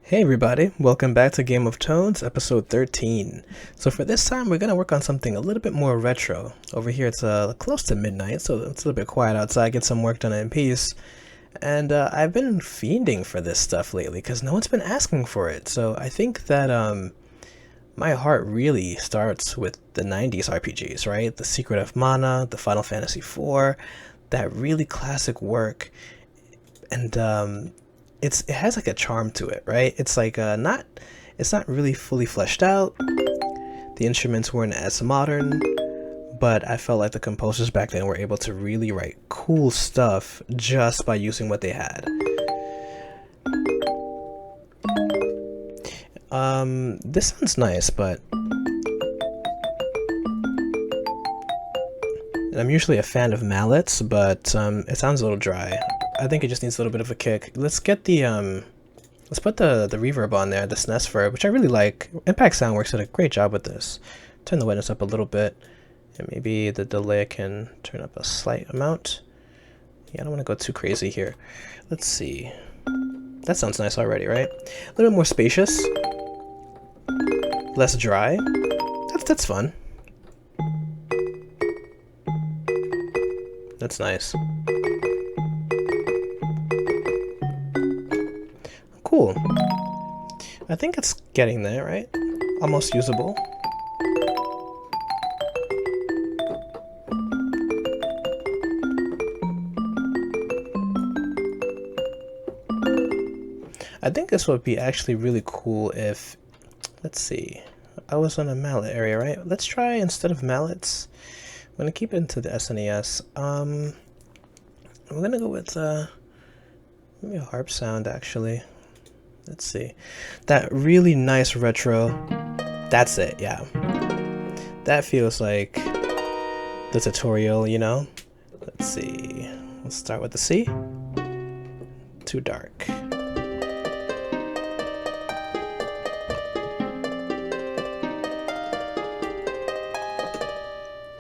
Hey everybody, welcome back to Game of Tones, episode 13. So for this time, we're going to work on something a little bit more retro. Over here it's close to midnight, so it's a little bit quiet outside, get some work done in peace. And I've been fiending for this stuff lately, because no one's been asking for it. So I think that my heart really starts with the 90s RPGs, right? The Secret of Mana, the Final Fantasy IV, that really classic work. And it has like a charm to it, right? It's like it's not really fully fleshed out. The instruments weren't as modern, but I felt like the composers back then were able to really write cool stuff just by using what they had. This sounds nice, but I'm usually a fan of mallets, but it sounds a little dry. I think it just needs a little bit of a kick. Let's get the let's put the reverb on there, the SNES verb, which I really like. Impact Soundworks did a great job with this. Turn the wetness up a little bit, and maybe the delay I can turn up a slight amount. Yeah, I don't want to go too crazy here. Let's see. That sounds nice already, right? A little bit more spacious, less dry. That's fun. That's nice. Cool. I think it's getting there, right? Almost usable. I think this would be actually really cool if, let's see, I was on a mallet area, right? Let's try, instead of mallets, I'm gonna keep it into the SNES. We're gonna go with maybe a harp sound actually. Let's see. That really nice retro. That's it, yeah. That feels like the tutorial, you know? Let's see. Let's start with the C. Too dark.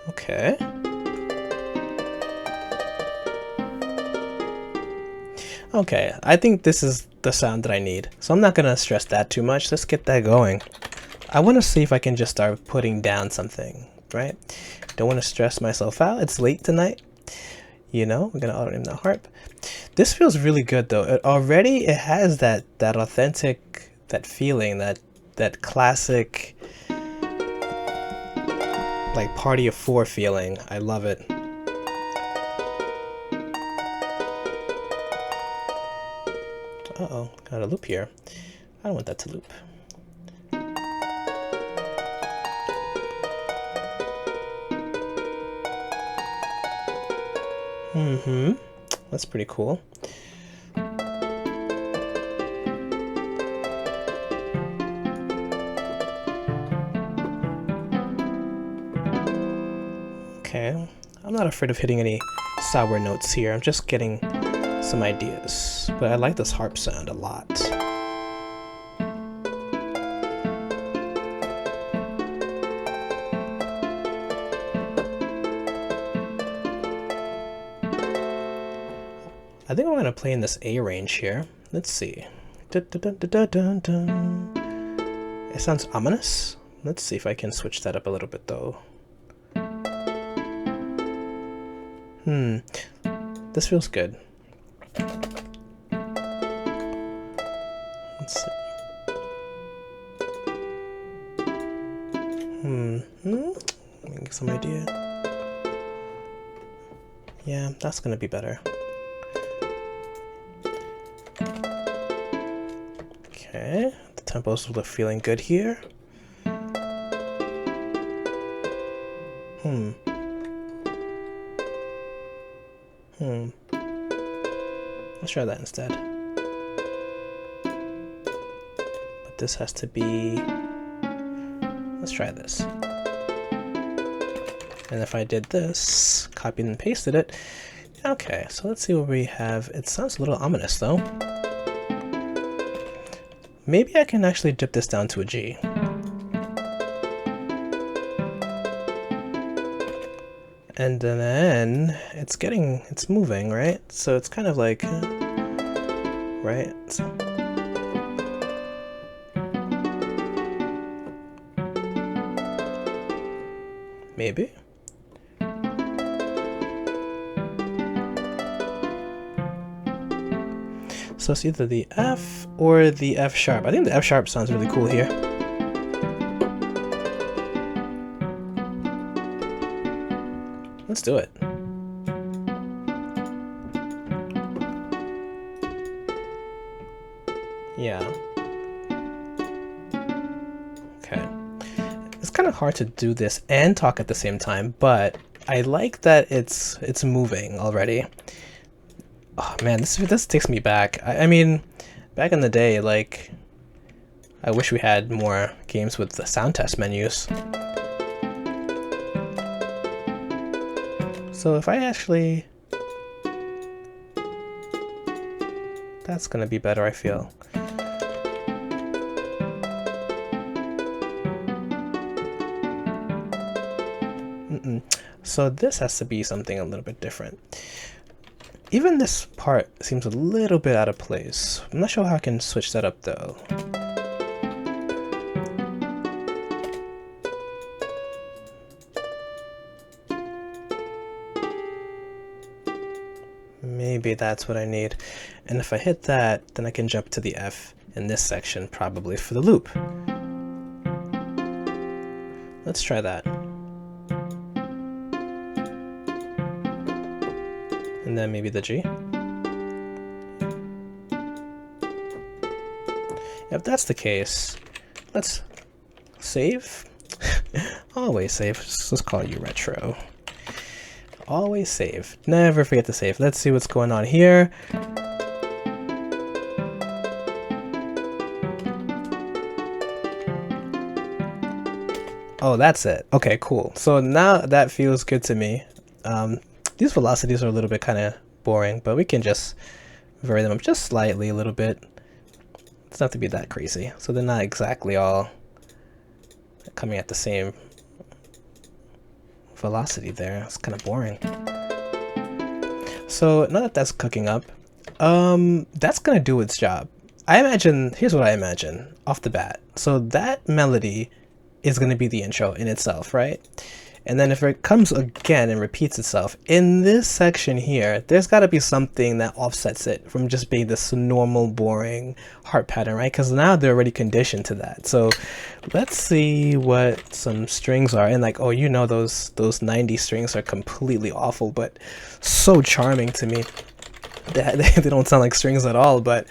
Okay. Okay, I think this is the sound that I need. So I'm not gonna stress that too much. Let's get that going. I want to see if I can just start putting down something, right? Don't want to stress myself out. It's late tonight. You know, we're gonna auto name the harp. This feels really good though. It has that authentic, that feeling, that classic, like party of four feeling. I love it. Uh-oh, got a loop here. I don't want that to loop. That's pretty cool. Okay, I'm not afraid of hitting any sour notes here. I'm just getting some ideas, but I like this harp sound a lot. I think I'm going to play in this A range here. Let's see. It sounds ominous. Let's see if I can switch that up a little bit though. This feels good. Let's see. Let me get some idea. Yeah, that's gonna be better. Okay, the tempos look feeling good here. Let's try that instead. But this has to be... Let's try this. And if I did this, copied and pasted it, okay, so let's see what we have. It sounds a little ominous though. Maybe I can actually dip this down to a G. And then it's moving, right? So it's kind of like, right? So Maybe? So it's either the F or the F sharp. I think the F sharp sounds really cool here. Let's do it. Yeah. Okay. It's kind of hard to do this and talk at the same time, but I like that it's moving already. Oh man, this takes me back. I mean, back in the day, like, I wish we had more games with the sound test menus. So if I actually... That's gonna be better, I feel. So this has to be something a little bit different. Even this part seems a little bit out of place. I'm not sure how I can switch that up though. Maybe that's what I need. And if I hit that, then I can jump to the F in this section, probably for the loop. Let's try that. And then maybe the G. If that's the case, let's save. Always save. Let's call you retro. Always save. Never forget to save. Let's see what's going on here. Oh, that's it. Okay, cool. So now that feels good to me. These velocities are a little bit kind of boring, but we can just vary them up just slightly a little bit. It doesn't have to be that crazy. So they're not exactly all coming at the same velocity there. It's kind of boring. So now that that's cooking up, that's gonna do its job. I imagine, here's what I imagine off the bat. So that melody is gonna be the intro in itself, right? And then if it comes again and repeats itself, in this section here, there's got to be something that offsets it from just being this normal, boring harp pattern, right? Because now they're already conditioned to that. So let's see what some strings are. And like, oh, you know, those 90 strings are completely awful, but so charming to me. They don't sound like strings at all, but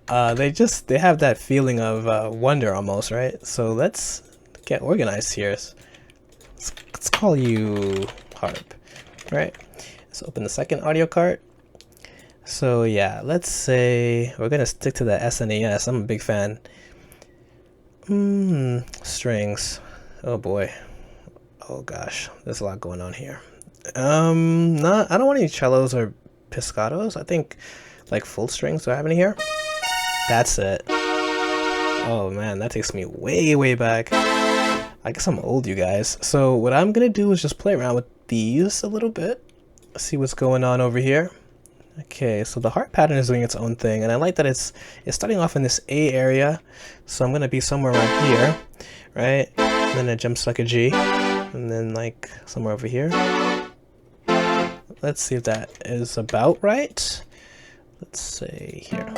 they have that feeling of wonder almost, right? So let's get organized here. Let's call you harp, right? Let's open the second audio cart. So yeah, let's say we're gonna stick to the SNES. I'm a big fan. Strings. Oh boy. Oh gosh, there's a lot going on here. I don't want any cellos or piscatos. I think like full strings. Do I have any here? That's it. Oh man, that takes me way back. I guess I'm old, you guys. So what I'm gonna do is just play around with these a little bit. See what's going on over here. Okay, so the harp pattern is doing its own thing, and I like that it's starting off in this A area. So I'm gonna be somewhere around here, right? And then it jumps like a G, and then like somewhere over here. Let's see if that is about right. Let's say here.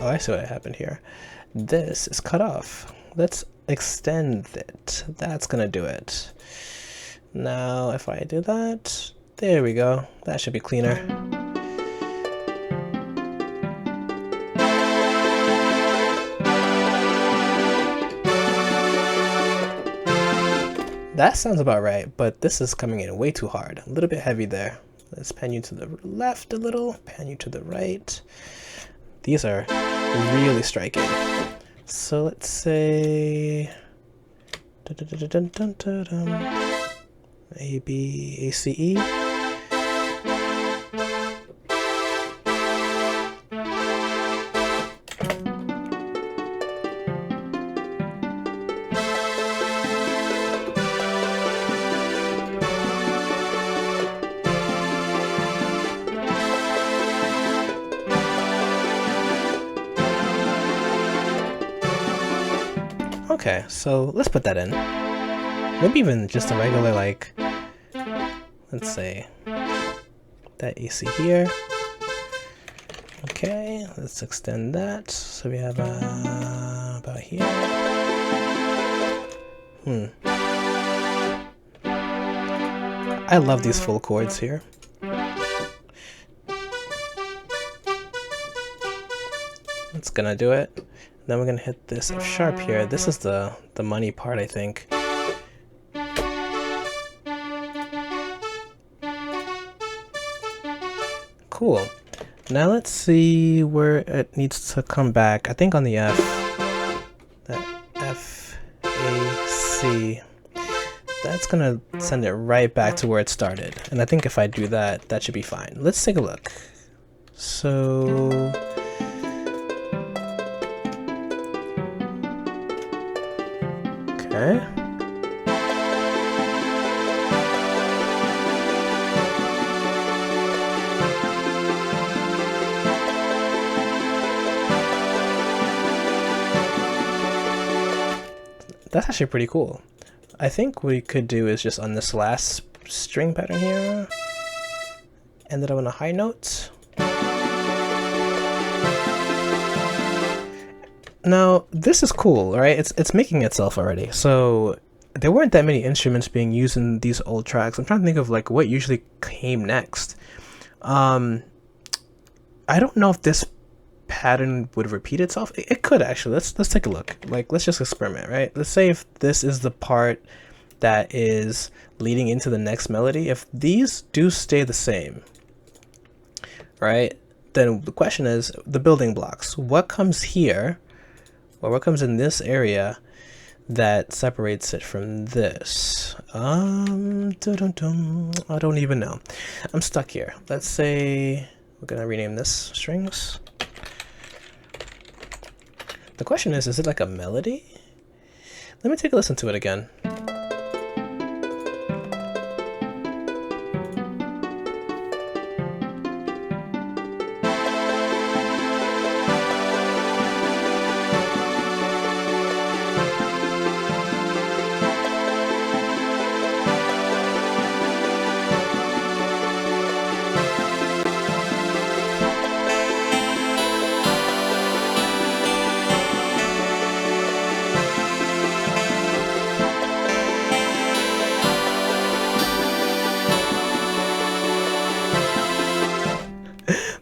Oh, I see what happened here. This is cut off. Let's extend it. That's gonna do it. Now, if I do that, there we go. That should be cleaner. That sounds about right, but this is coming in way too hard. A little bit heavy there. Let's pan you to the left a little, pan you to the right. These are really striking. So let's say A, B, A, C, E. Okay, so let's put that in. Maybe even just a regular, like, let's say, that AC here. Okay, let's extend that. So we have about here. I love these full chords here. That's gonna do it. Then we're gonna hit this F sharp here. This is the money part, I think. Cool. Now let's see where it needs to come back. I think on the F. That F, A, C. That's gonna send it right back to where it started. And I think if I do that, that should be fine. Let's take a look. So... okay. That's actually pretty cool. I think what we could do is just on this last string pattern here, end it up on a high note. Now, this is cool, right? It's making itself already. So there weren't that many instruments being used in these old tracks. I'm trying to think of like what usually came next. I don't know if this pattern would repeat itself. It could actually. Let's take a look. Like, let's just experiment, right? Let's say if this is the part that is leading into the next melody. If these do stay the same, right? Then the question is the building blocks. What comes here, or what comes in this area that separates it from this? I don't even know. I'm stuck here. Let's say we're gonna rename this strings. The question is it like a melody? Let me take a listen to it again.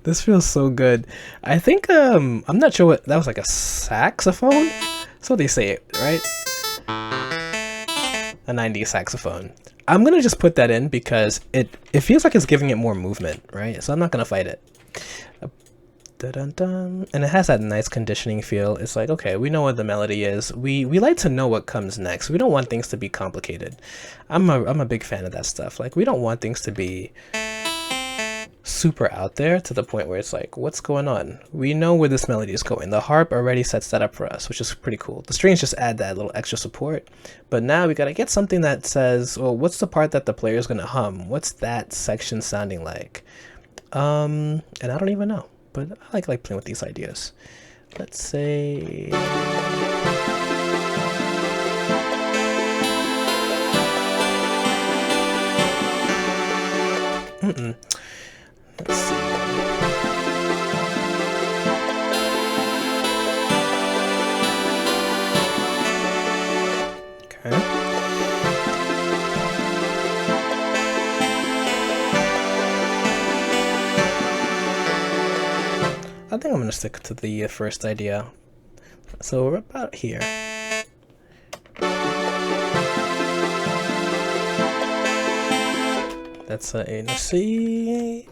This feels so good. I think I'm not sure what that was, like a saxophone? That's what they say, right? A 90s saxophone. I'm gonna just put that in because it feels like it's giving it more movement, right? So I'm not gonna fight it. Dun-dun-dun. And it has that nice conditioning feel. It's like, okay, we know what the melody is. We like to know what comes next. We don't want things to be complicated. I'm a big fan of that stuff. Like, we don't want things to be super out there to the point where it's like, what's going on? We know where this melody is going. The harp already sets that up for us, which is pretty cool. The strings just add that little extra support. But now we gotta get something that says, well, what's the part that the player is gonna hum? What's that section sounding like? And I don't even know, but I like playing with these ideas. Let's say... Let's see. Okay. I think I'm going to stick to the first idea. So we're about here. That's a and a C.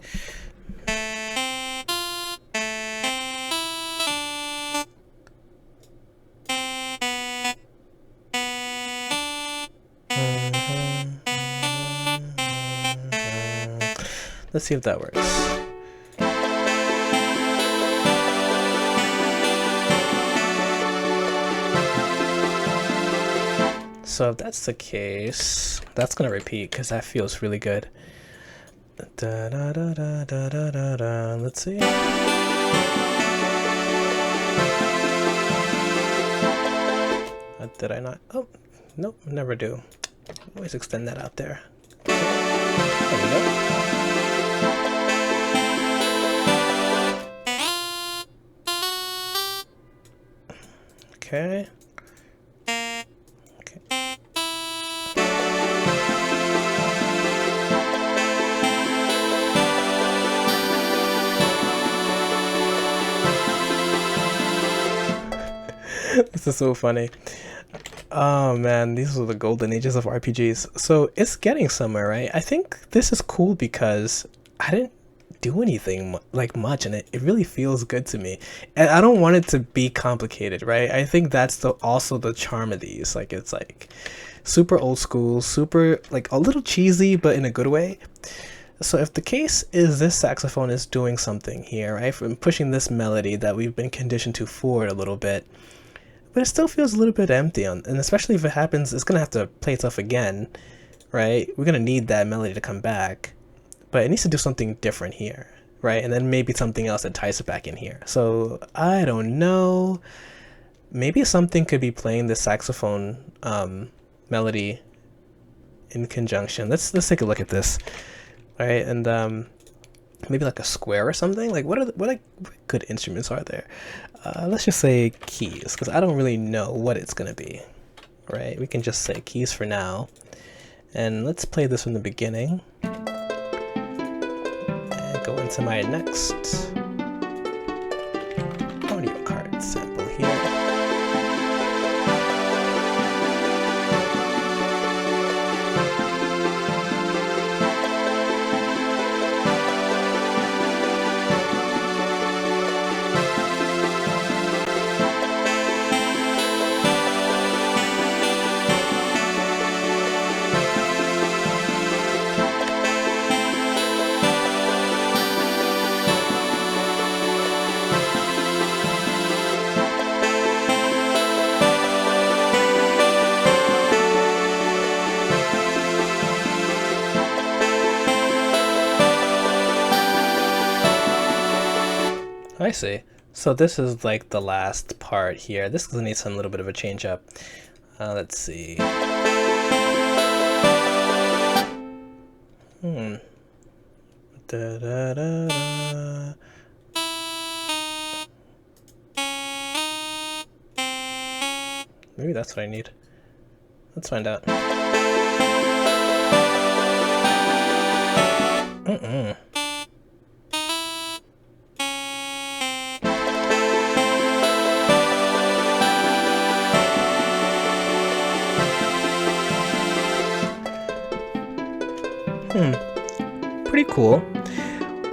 Let's see if that works. So if that's the case, that's gonna repeat because that feels really good. Da, da, da, da, da, da, da, da. Let's see. did I not? Oh, nope, never do. Always extend that out there. There we go. Okay. This is so funny. Oh man, these are the golden ages of RPGs. So it's getting somewhere, right? I think this is cool because I didn't do anything like much, and it really feels good to me. And I don't want it to be complicated, right? I think that's also the charm of these. Like it's like super old school, super like a little cheesy, but in a good way. So if the case is this saxophone is doing something here, right? From pushing this melody that we've been conditioned to forward a little bit, but it still feels a little bit empty, and especially if it happens, it's gonna have to play itself again, right? We're gonna need that melody to come back, but it needs to do something different here, right? And then maybe something else that ties it back in here. So I don't know. Maybe something could be playing the saxophone melody in conjunction. Let's take a look at this, all right? And maybe like a square or something. Like what good instruments are there? Let's just say keys, because I don't really know what it's gonna be, right? We can just say keys for now, and let's play this from the beginning and go into my next audio card sample here. I see. So this is like the last part here. This is gonna need some little bit of a change up. Let's see. Da, da, da, da. Maybe that's what I need. Let's find out. Pretty cool.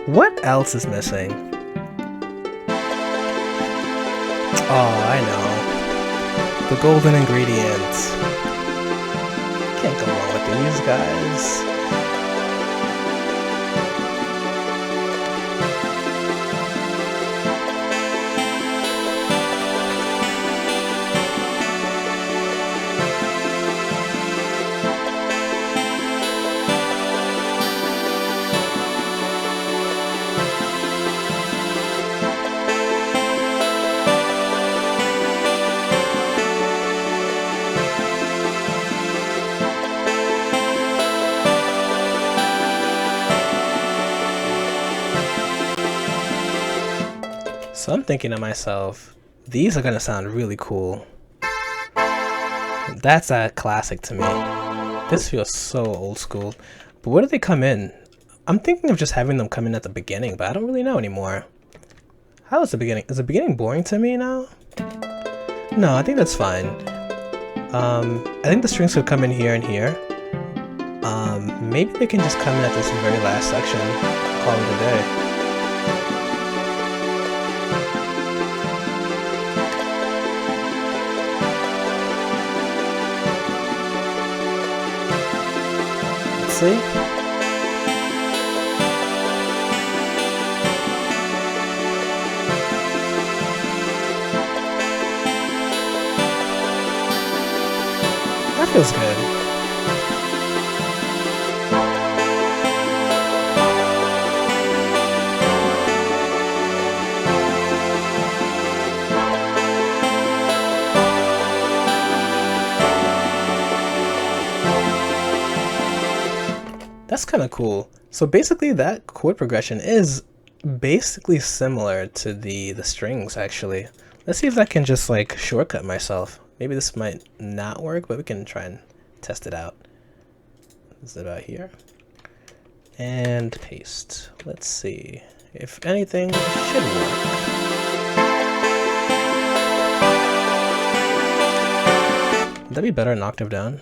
What else is missing? Oh, I know. The golden ingredients. Can't go wrong with these guys. So I'm thinking to myself, these are gonna sound really cool. That's a classic to me. This feels so old school. But where do they come in? I'm thinking of just having them come in at the beginning, but I don't really know anymore. How is the beginning? Is the beginning boring to me now? No, I think that's fine. I think the strings could come in here and here. Maybe they can just come in at this very last section. Call it a day. See? That feels good. That's kind of cool. So basically that chord progression is basically similar to the strings actually. Let's see if I can just like shortcut myself. Maybe this might not work, but we can try and test it out. This is about here. And paste. Let's see. If anything, it should work. Would that be better an octave down?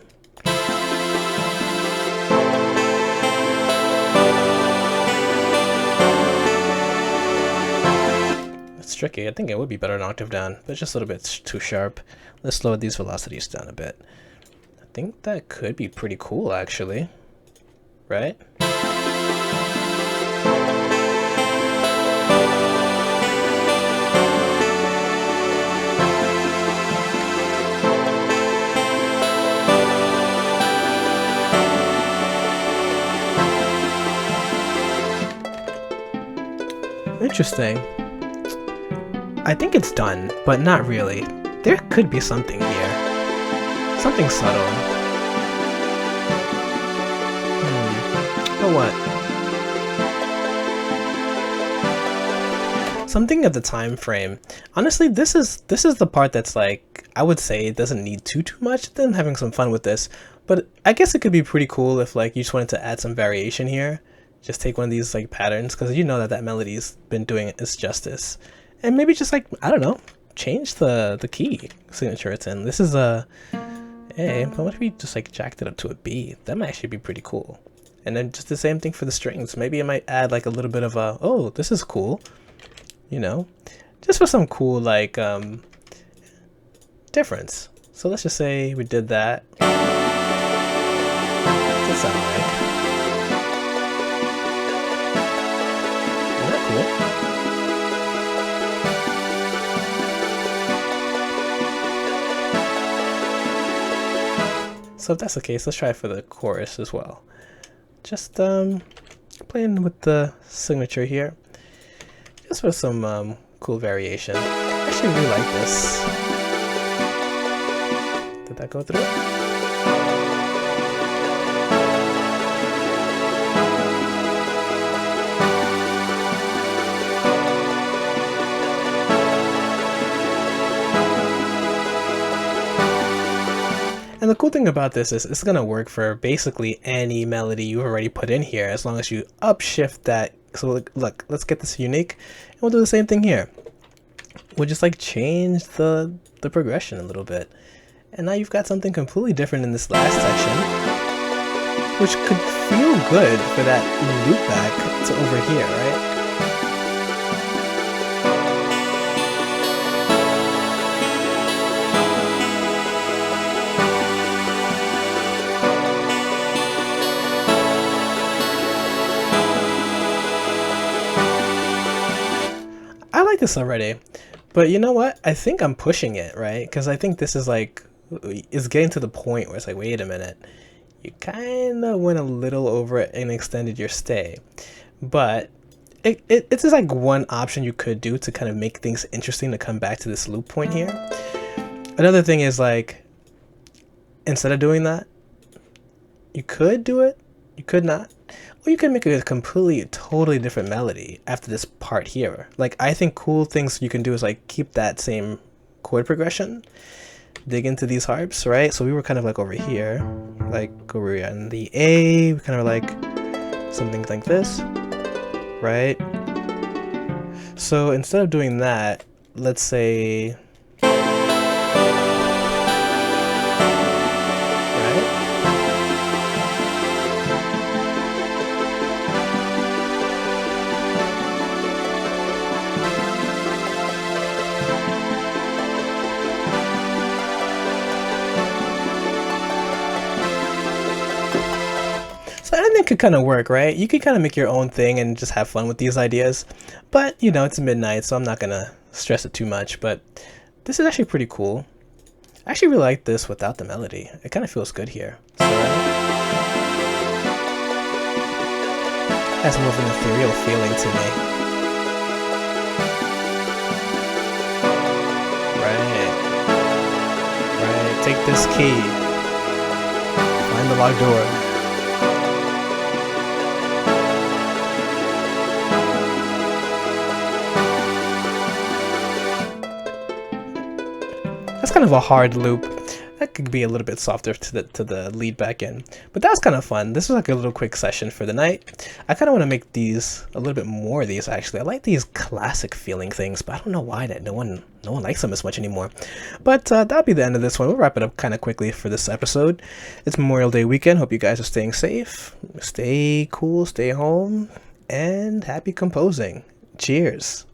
It's tricky. I think it would be better an octave down, but just a little bit too sharp. Let's slow these velocities down a bit. I think that could be pretty cool, actually. Right? Interesting. I think it's done, but not really. There could be something here. Something subtle. But what? Something at the time frame. Honestly, this is the part that's like, I would say it doesn't need too much. Then having some fun with this. But I guess it could be pretty cool if like you just wanted to add some variation here. Just take one of these like patterns, because you know that melody's been doing its justice. And maybe just like, I don't know, change the key signature it's in. This is a A, but what if we just like jacked it up to a B? That might actually be pretty cool. And then just the same thing for the strings. Maybe it might add like a little bit of a, oh, this is cool. You know, just for some cool like difference. So let's just say we did that. What's that sound like? Isn't that cool? So if that's the case, let's try it for the chorus as well. Just playing with the signature here, just for some cool variation. I actually really like this. Did that go through? And the cool thing about this is it's going to work for basically any melody you already put in here, as long as you upshift that. So look, let's get this unique, and we'll do the same thing here. We'll just like change the progression a little bit. And now you've got something completely different in this last section, which could feel good for that loop back to over here, right? I like this already, but you know what? I think I'm pushing it, right? Because I think this is like, it's getting to the point where it's like, wait a minute, you kind of went a little over it and extended your stay. But it's just like one option you could do to kind of make things interesting to come back to this loop point here. Another thing is like, instead of doing that, you could do it, you could not. Or you can make a completely, totally different melody after this part here. Like, I think cool things you can do is like keep that same chord progression, dig into these harps, right? So we were kind of like over here, like over here in the A, we kind of like something like this, right? So instead of doing that, let's say, I think it could kind of work, right? You could kind of make your own thing and just have fun with these ideas. But, you know, it's midnight, so I'm not going to stress it too much. But this is actually pretty cool. I actually really like this without the melody. It kind of feels good here. So, has more of an ethereal feeling to me. Right. Take this key. Find the locked door. That's kind of a hard loop. That could be a little bit softer to the lead back end. But that's kind of fun. This was like a little quick session for the night. I kind of want to make these a little bit more of these actually. I like these classic feeling things, but I don't know why that no one likes them as much anymore. But that'll be the end of this one. We'll wrap it up kind of quickly for this episode. It's Memorial Day weekend. Hope you guys are staying safe. Stay cool, stay home, and happy composing. Cheers.